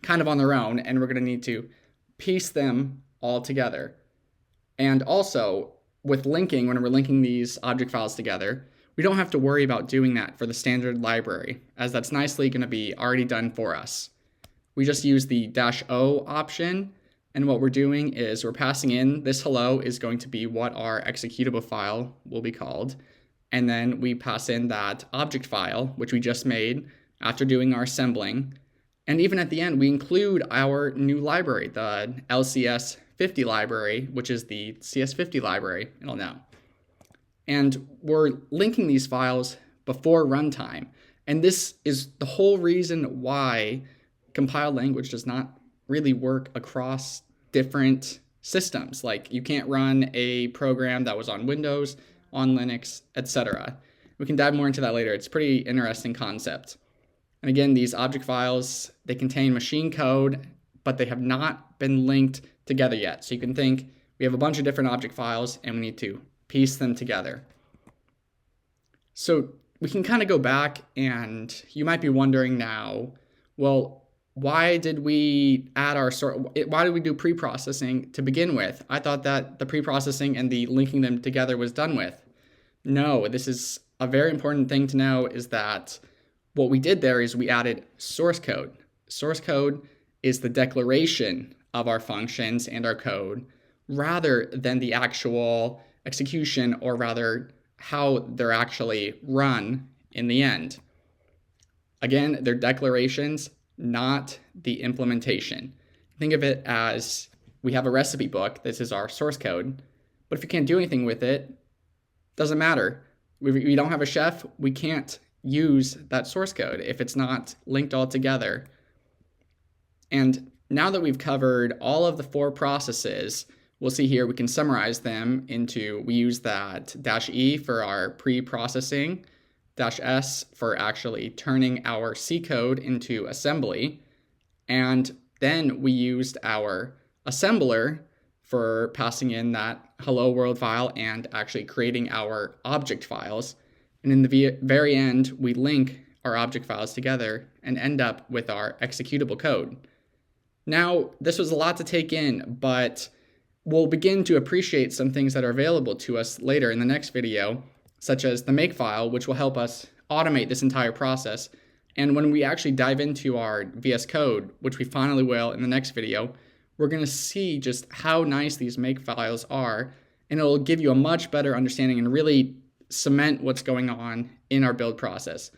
kind of on their own, and we're going to need to piece them all together. And also, with linking, when we're linking these object files together, we don't have to worry about doing that for the standard library, as that's nicely going to be already done for us. We just use the -o option, and what we're doing is we're passing in this hello is going to be what our executable file will be called, and then we pass in that object file, which we just made after doing our assembling. And even at the end, we include our new library, the LCS50 library, which is the CS50 library, it'll know. And we're linking these files before runtime. And this is the whole reason why compiled language does not really work across different systems. Like, you can't run a program that was on Windows, on Linux, etc. We can dive more into that later. It's a pretty interesting concept. And again, these object files, they contain machine code, but they have not been linked together yet. So you can think we have a bunch of different object files and we need to piece them together. So we can kind of go back, and you might be wondering now, well, why did we add why did we do pre-processing to begin with? I thought that the pre-processing and the linking them together was done with. No, this is a very important thing to know, is that what we did there is we added source code. Source code is the declaration of our functions and our code, rather than the actual execution, or rather how they're actually run in the end. Again, they're declarations, not the implementation. Think of it as we have a recipe book. This is our source code. But if you can't do anything with it, doesn't matter. We don't have a chef, we can't use that source code if it's not linked all together. And now that we've covered all of the 4 processes, we'll see here we can summarize them into, we use that -e for our pre-processing, -s for actually turning our C code into assembly, and then we used our assembler for passing in that hello world file and actually creating our object files. And in the very end, we link our object files together and end up with our executable code. Now, this was a lot to take in, but we'll begin to appreciate some things that are available to us later in the next video, such as the makefile, which will help us automate this entire process. And when we actually dive into our VS Code, which we finally will in the next video, we're going to see just how nice these makefiles are, and it'll give you a much better understanding and really cement what's going on in our build process.